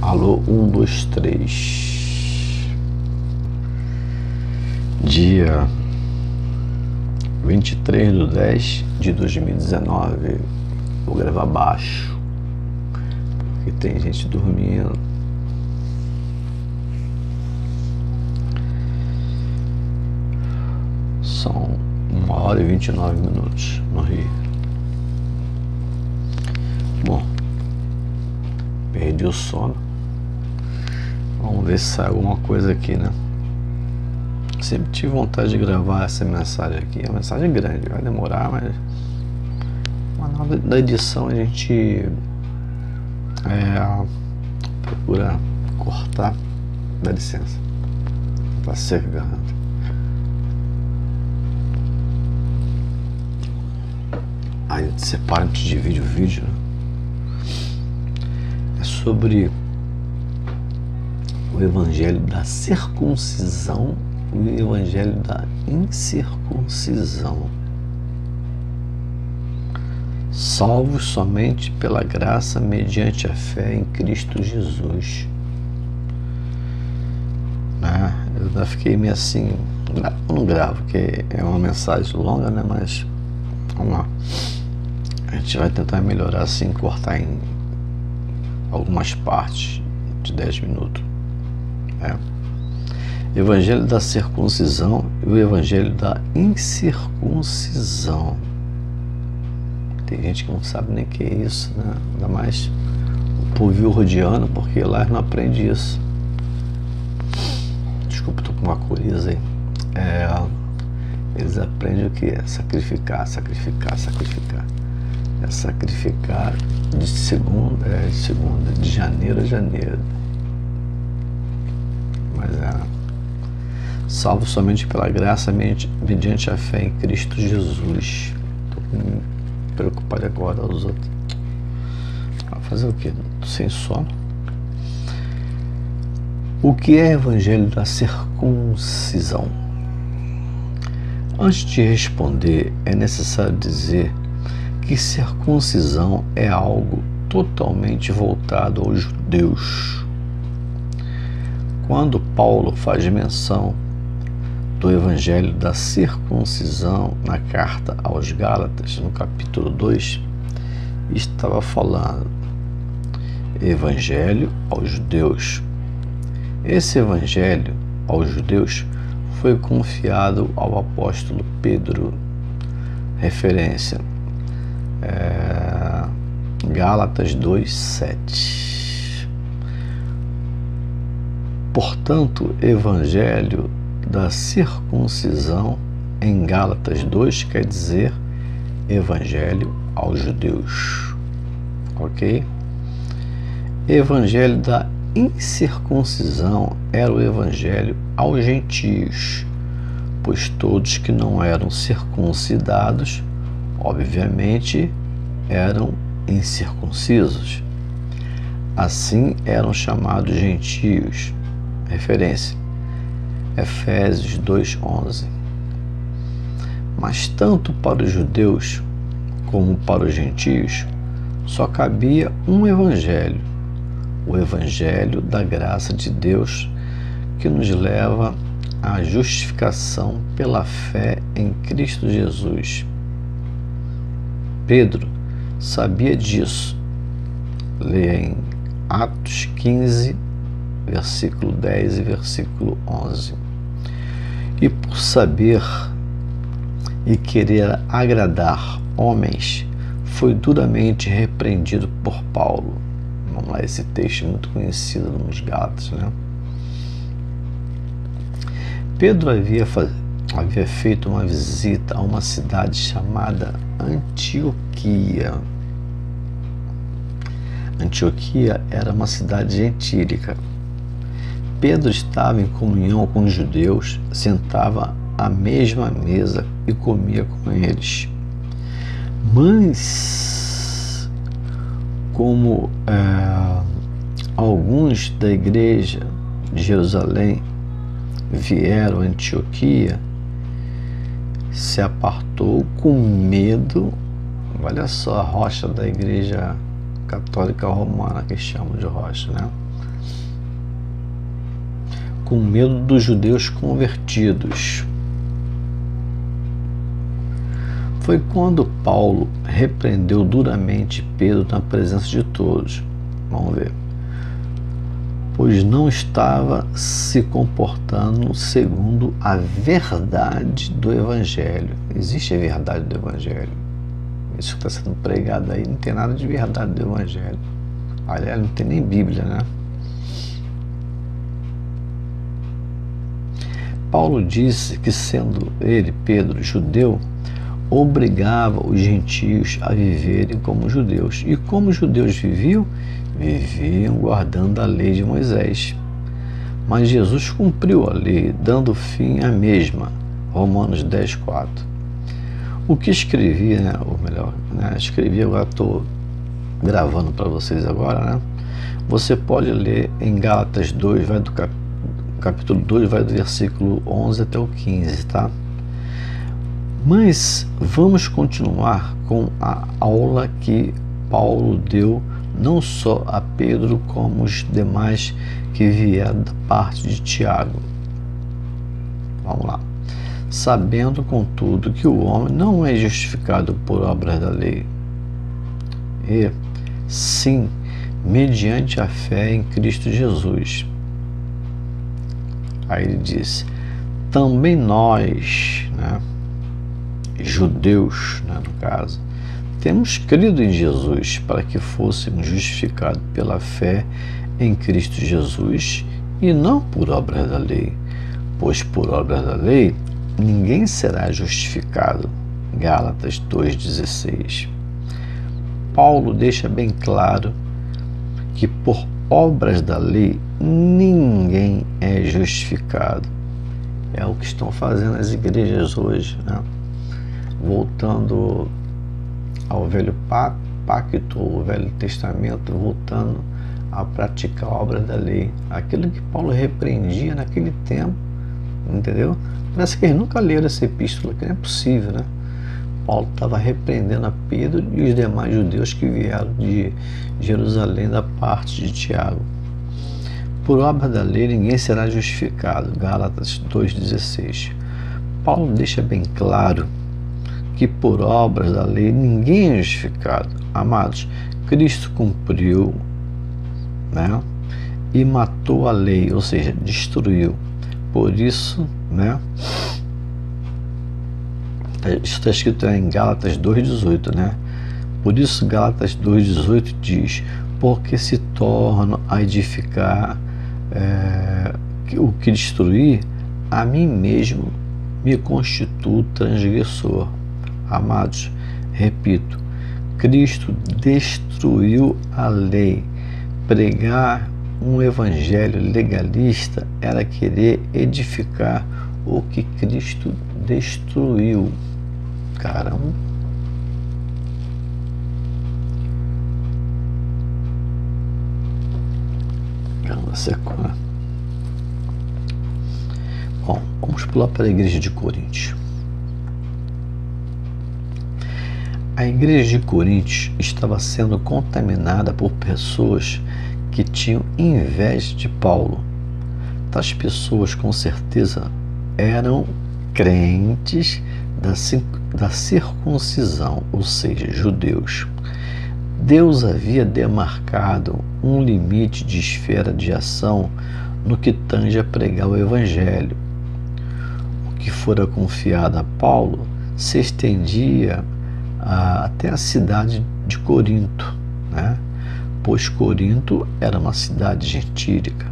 Alô, 1, 2, 3. Dia 23/10/2019. Vou gravar baixo, porque tem gente dormindo. São 1h29 no Rio. Bom, perdi o sono. Vamos ver se sai alguma coisa aqui, né? Sempre tive vontade de gravar essa mensagem aqui. É uma mensagem grande, vai demorar, mas na hora da edição a gente procura cortar. Dá licença, tá seca a garganta. Aí separa, antes de divide o vídeo, né? É sobre o evangelho da circuncisão e o evangelho da incircuncisão. Salvos somente pela graça mediante a fé em Cristo Jesus. Né? Eu ainda fiquei meio assim, eu não gravo, porque é uma mensagem longa, né? Mas vamos lá. A gente vai tentar melhorar assim, cortar em algumas partes de 10 minutos. Evangelho da circuncisão e o evangelho da incircuncisão. Tem gente que não sabe nem o que é isso, né? Ainda mais o povo rodeano, porque lá não aprende isso. Desculpa, estou com uma coriza aí. Eles aprendem o que? Sacrificar. É sacrificar de segunda, de janeiro a janeiro. Mas salvo somente pela graça mediante a fé em Cristo Jesus. Estou me preocupado agora aos outros. Vai fazer o quê? Tô sem sono. O que é evangelho da circuncisão? Antes de responder, é necessário dizer que circuncisão é algo totalmente voltado aos judeus. Quando Paulo faz menção do evangelho da circuncisão na carta aos Gálatas, no capítulo 2, estava falando evangelho aos judeus. Esse evangelho aos judeus foi confiado ao apóstolo Pedro. Referência Gálatas 2:7. Portanto, evangelho da circuncisão em Gálatas 2 quer dizer evangelho aos judeus. Ok? Evangelho da incircuncisão era o evangelho aos gentios, pois todos que não eram circuncidados, obviamente, eram incircuncisos. Assim eram chamados gentios. Referência Efésios 2:11. Mas tanto para os judeus como para os gentios só cabia um evangelho, o evangelho da graça de Deus, que nos leva à justificação pela fé em Cristo Jesus. Pedro sabia disso. Leia em Atos 15, versículo 10 e versículo 11. E por saber e querer agradar homens, foi duramente repreendido por Paulo. Vamos lá, esse texto é muito conhecido nos Gálatas, né? Pedro havia feito uma visita a uma cidade chamada Antioquia. Antioquia era uma cidade gentílica. Pedro estava em comunhão com os judeus, sentava à mesma mesa e comia com eles. Mas, como alguns da igreja de Jerusalém vieram a Antioquia, se apartou com medo. Olha só a rocha da igreja católica romana, que chamam de rocha, né? Com medo dos judeus convertidos. Foi quando Paulo repreendeu duramente Pedro na presença de todos. Vamos ver. Pois não estava se comportando segundo a verdade do Evangelho. Existe a verdade do Evangelho. Isso que está sendo pregado aí não tem nada de verdade do Evangelho. Aliás, não tem nem Bíblia, né? Paulo disse que, sendo ele, Pedro, judeu, obrigava os gentios a viverem como judeus. E como os judeus viviam? Viviam guardando a lei de Moisés. Mas Jesus cumpriu a lei, dando fim à mesma. Romanos 10:4. O que escrevi, né, ou melhor, né, escrevi, agora estou gravando para vocês agora, né? Você pode ler em Gálatas 2, vai do capítulo 2, vai do versículo 11 até o 15, tá? Mas vamos continuar com a aula que Paulo deu não só a Pedro, como os demais que vieram da parte de Tiago. Vamos lá. Sabendo, contudo, que o homem não é justificado por obras da lei, e sim mediante a fé em Cristo Jesus. Aí ele diz: também nós, né, judeus, né, no caso, temos crido em Jesus para que fôssemos justificados pela fé em Cristo Jesus e não por obras da lei, pois por obras da lei ninguém será justificado. Gálatas 2,16. Paulo deixa bem claro que por obras da lei ninguém é justificado. É o que estão fazendo as igrejas hoje, né? Voltando ao velho pacto, o Velho Testamento, voltando a praticar a obra da lei. Aquilo que Paulo repreendia naquele tempo, entendeu? Parece que eles nunca leram essa epístola, que não é possível, né? Paulo estava repreendendo a Pedro e os demais judeus que vieram de Jerusalém da parte de Tiago. Por obra da lei ninguém será justificado. Gálatas 2,16. Paulo deixa bem claro que por obras da lei ninguém é justificado. Amados, Cristo cumpriu, né, e matou a lei, ou seja, destruiu. Por isso, né, isso está escrito em Gálatas 2,18, né? Por isso Gálatas 2,18 diz: porque se torno a edificar o que destruir, a mim mesmo me constituo transgressor. Amados, repito, Cristo destruiu a lei. Pregar um evangelho legalista era querer edificar o que Cristo destruiu. Caramba. Caramba, secou, né? Bom, vamos pular para a igreja de Corinto. A igreja de Corinto estava sendo contaminada por pessoas que tinham inveja de Paulo. Tais pessoas, com certeza, eram crentes da circuncisão, ou seja, judeus. Deus havia demarcado um limite de esfera de ação no que tange a pregar o Evangelho. O que fora confiado a Paulo se estendia até a cidade de Corinto, né? Pois Corinto era uma cidade gentílica.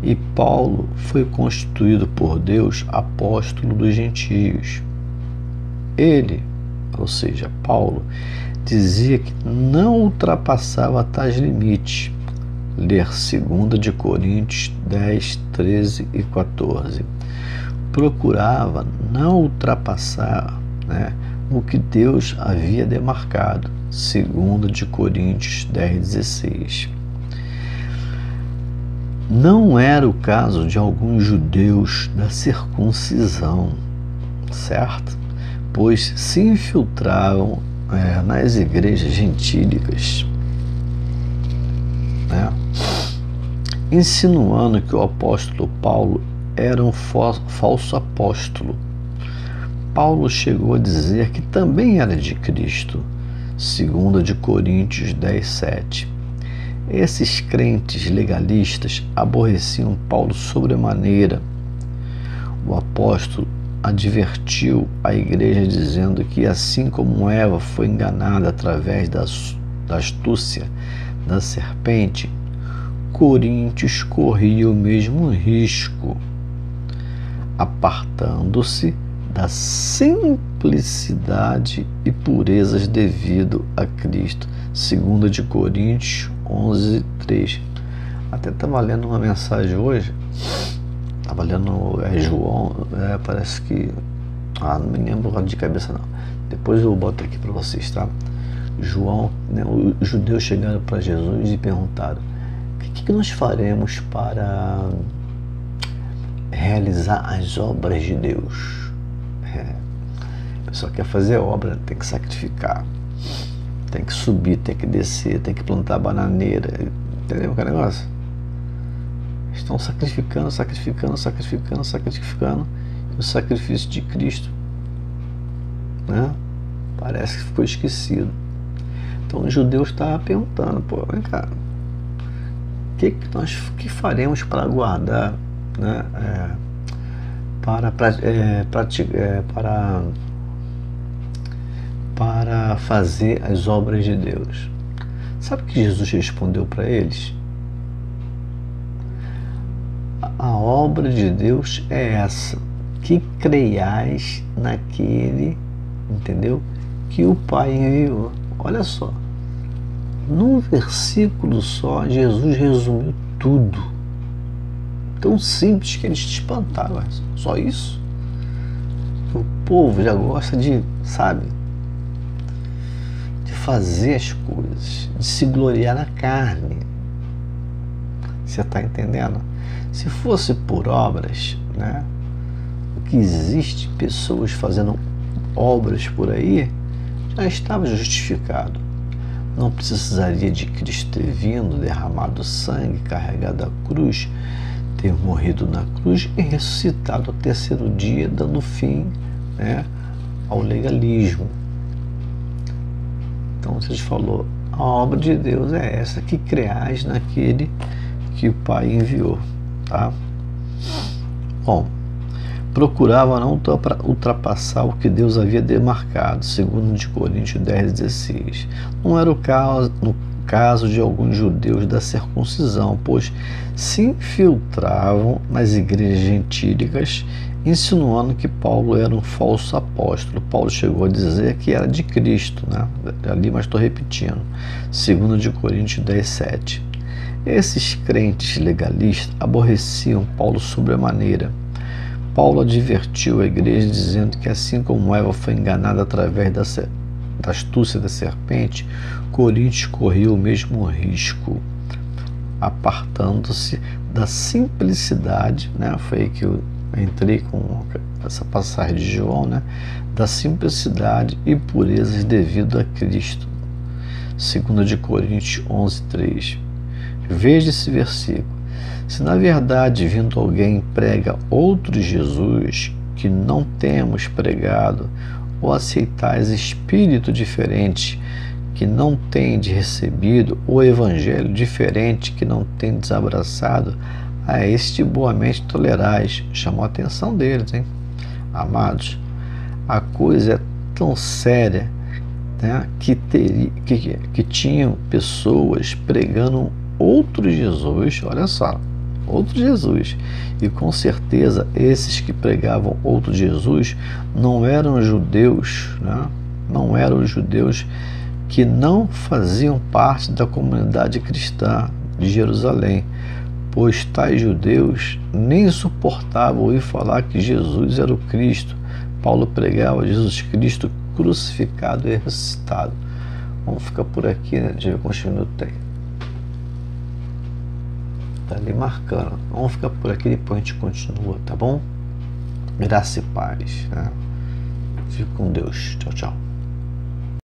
E Paulo foi constituído por Deus apóstolo dos gentios. Ele, ou seja, Paulo, dizia que não ultrapassava tais limites. Ler 2 de Coríntios 10, 13 e 14. Procurava não ultrapassar, né, o que Deus havia demarcado. 2 de Coríntios 10, 16. Não era o caso de alguns judeus da circuncisão, certo? Pois se infiltravam nas igrejas gentílicas. insinuando que o apóstolo Paulo era um falso apóstolo. Paulo chegou a dizer que também era de Cristo, 2 de Coríntios 10:7. Esses crentes legalistas aborreciam Paulo sobremaneira. O apóstolo advertiu a igreja dizendo que, assim como Eva foi enganada através da astúcia da serpente, Coríntios corria o mesmo risco, apartando-se da simplicidade e purezas devido a Cristo. 2 de Coríntios 11:3. Até estava lendo uma mensagem hoje, estava lendo João, parece que, não me lembro de cabeça não, depois eu boto aqui para vocês, tá? João, né, os judeus chegaram para Jesus e perguntaram: o que nós faremos para realizar as obras de Deus? A pessoa quer fazer obra, tem que sacrificar, tem que subir, tem que descer, tem que plantar bananeira, entendeu que negócio? Estão sacrificando, e o sacrifício de Cristo, né, parece que ficou esquecido. Então os judeus estavam perguntando: pô, vem cá, o que faremos para guardar, né, para fazer as obras de Deus? Sabe o que Jesus respondeu para eles? A obra de Deus é essa, que creiais naquele, entendeu, que o Pai enviou. Olha só, num versículo só, Jesus resumiu tudo. Tão simples que eles se espantaram. Só isso? O povo já gosta de, sabe, de fazer as coisas, de se gloriar na carne. Você está entendendo? Se fosse por obras, né, o que existe pessoas fazendo obras por aí, já estava justificado. Não precisaria de Cristo ter vindo, derramado sangue, carregado a cruz, ter morrido na cruz e ressuscitado ao terceiro dia, dando fim, né, ao legalismo. Então Jesus falou: a obra de Deus é essa, que creais naquele que o Pai enviou, tá? Bom, procurava não ultrapassar o que Deus havia demarcado, 2 de Coríntios 10:16. Não era no caso de alguns judeus da circuncisão, pois se infiltravam nas igrejas gentílicas, insinuando que Paulo era um falso apóstolo. Paulo chegou a dizer que era de Cristo, né? Ali, mas estou repetindo, 2 de Coríntios 10:7. Esses crentes legalistas aborreciam Paulo sobremaneira. Paulo advertiu a igreja dizendo que, assim como Eva foi enganada através da astúcia da serpente, Coríntios corria o mesmo risco, apartando-se da simplicidade, né? Foi aí que eu entrei com essa passagem de João, né? Da simplicidade e purezas devido a Cristo. 2 de Coríntios 11:3. Veja esse versículo. Se na verdade vindo alguém prega outro Jesus que não temos pregado, ou aceitais espírito diferente que não tendes recebido, ou evangelho diferente que não tendes abraçado, a este boamente tolerais. Chamou a atenção deles, hein? Amados, a coisa é tão séria, né, que tinham pessoas pregando outro Jesus, olha só, outro Jesus, e com certeza esses que pregavam outro Jesus não eram judeus, né? Não eram judeus que não faziam parte da comunidade cristã de Jerusalém, pois tais judeus nem suportavam ouvir falar que Jesus era o Cristo. Paulo pregava Jesus Cristo crucificado e ressuscitado. Vamos ficar por aqui, né? Deixa eu ver quantos minutos tem. Tá ali marcando. Vamos ficar por aqui, depois a gente continua, tá bom? Graça e paz, né? Fique com Deus. Tchau, tchau.